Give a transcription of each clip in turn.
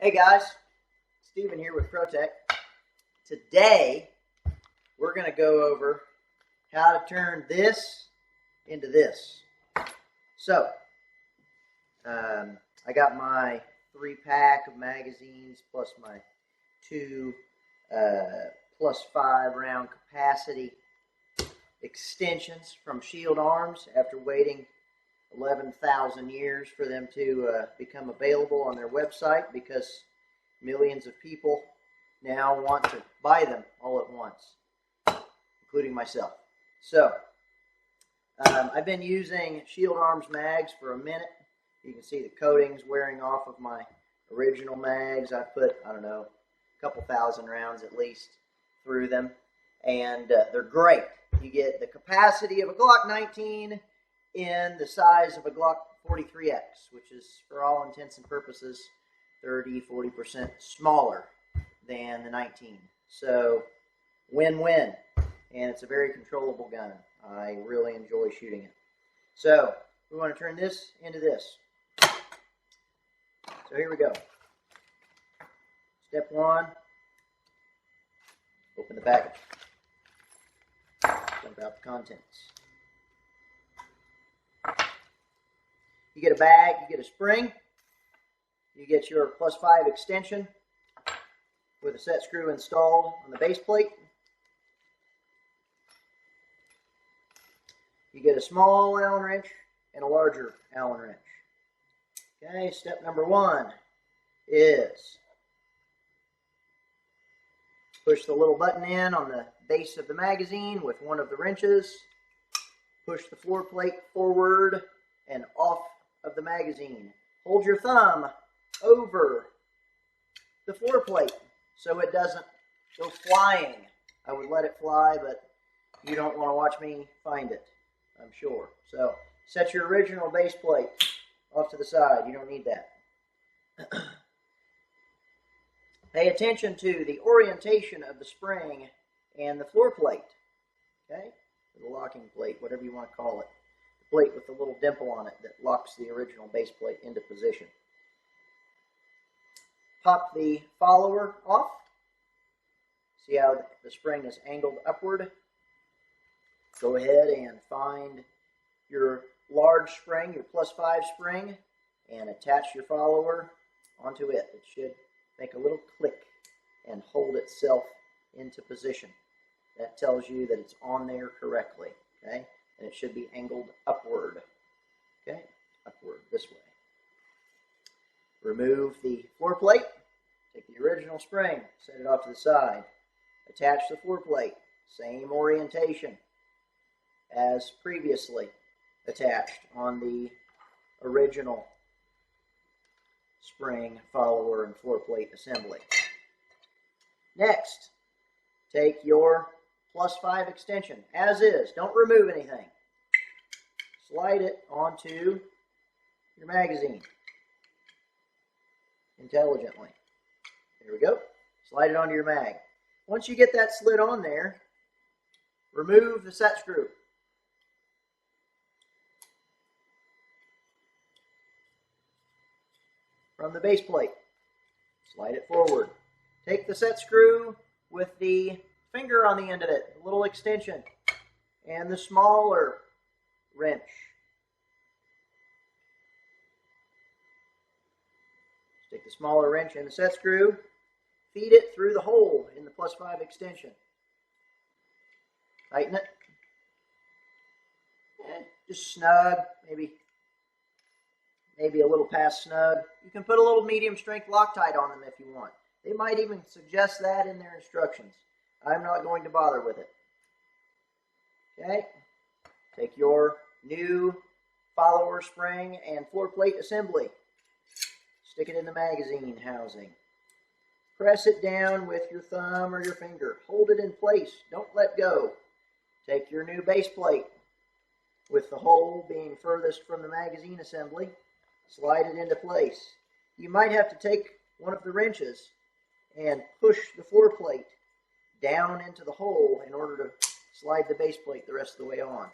Hey guys, Steven here with ProTech. Today we're going to go over how to turn this into this. So, I got my 3-pack of magazines plus my 2 plus 5 round capacity extensions from Shield Arms after waiting 11,000 years for them to become available on their website, because millions of people now want to buy them all at once, including myself. So, I've been using Shield Arms mags for a minute. You can see the coatings wearing off of my original mags. I put, I don't know, a couple thousand rounds at least through them, and they're great. You get the capacity of a Glock 19 in the size of a Glock 43X, which is, for all intents and purposes, 30-40% smaller than the 19. So, win-win. And it's a very controllable gun. I really enjoy shooting it. So, we want to turn this into this. So here we go. Step 1, open the package. Dump out the contents. You get a bag, you get a spring, you get your plus 5 extension with a set screw installed on the base plate. You get a small Allen wrench and a larger Allen wrench. Okay, step number 1 is push the little button in on the base of the magazine with one of the wrenches. Push the floor plate forward and off of the magazine. Hold your thumb over the floor plate so it doesn't go flying. I would let it fly, but you don't want to watch me find it, I'm sure. So set your original base plate off to the side. You don't need that. Pay attention to the orientation of the spring and the floor plate. Okay? The locking plate, whatever you want to call it. The plate with the little dimple on it that locks the original base plate into position. Pop the follower off. See how the spring is angled upward? Go ahead and find your large spring, your plus 5 spring, and attach your follower onto it. It should make a little click and hold itself into position. That tells you that it's on there correctly, okay? And it should be angled upward, okay? Upward, this way. Remove the floor plate. Take the original spring, set it off to the side. Attach the floor plate. Same orientation as previously attached on the original spring, follower, and floor plate assembly. Next, take your plus 5 extension, as is. Don't remove anything. Slide it onto your magazine intelligently. There we go. Slide it onto your mag. Once you get that slid on there, remove the set screw. From the base plate. Slide it forward. Take the set screw with the finger on the end of it, a little extension, and the smaller wrench. Stick the smaller wrench in the set screw, feed it through the hole in the plus 5 extension. Tighten it. And just snug, maybe a little past snug. You can put a little medium strength Loctite on them if you want. They might even suggest that in their instructions. I'm not going to bother with it. Okay? Take your new follower spring and floor plate assembly. Stick it in the magazine housing. Press it down with your thumb or your finger. Hold it in place. Don't let go. Take your new base plate, with the hole being furthest from the magazine assembly. Slide it into place. You might have to take one of the wrenches and push the floor plate down into the hole in order to slide the base plate the rest of the way on.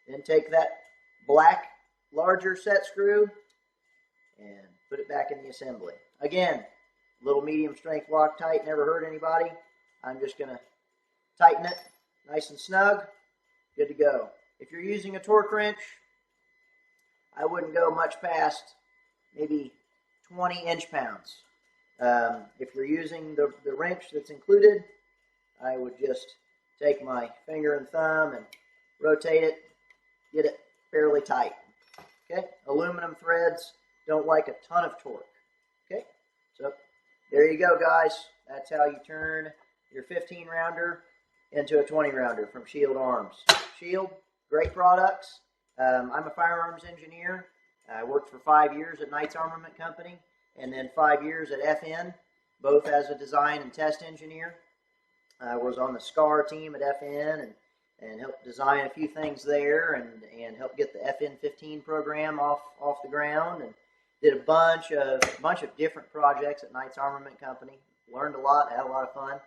Then take that black, larger set screw and put it back in the assembly. Again, Little medium strength Loctite, never hurt anybody. I'm just going to tighten it nice and snug. Good to go. If you're using a torque wrench, I wouldn't go much past maybe 20 inch-pounds. If you're using the wrench that's included, I would just take my finger and thumb and rotate it, get it fairly tight. Okay, aluminum threads don't like a ton of torque. Okay, so there you go, guys. That's how you turn your 15 rounder into a 20 rounder from Shield Arms. Shield, great products. I'm a firearms engineer. I worked for 5 years at Knight's Armament Company and then 5 years at FN, both as a design and test engineer. I was on the SCAR team at FN and helped design a few things there and helped get the FN15 program off the ground, and did a bunch of different projects at Knight's Armament Company. Learned a lot, had a lot of fun,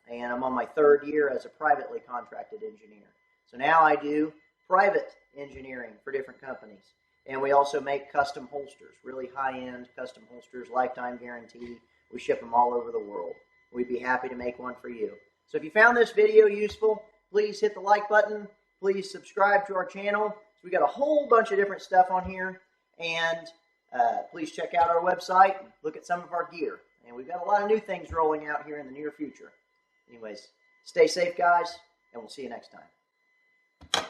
and I'm on my 3rd year as a privately contracted engineer. So now I do private engineering for different companies, and we also make custom holsters, really high-end custom holsters, lifetime guarantee. We ship them all over the world. We'd be happy to make one for you. So if you found this video useful, please hit the like button. Please subscribe to our channel. So we got a whole bunch of different stuff on here. And please check out our website and look at some of our gear. And we've got a lot of new things rolling out here in the near future. Anyways, stay safe, guys, and we'll see you next time.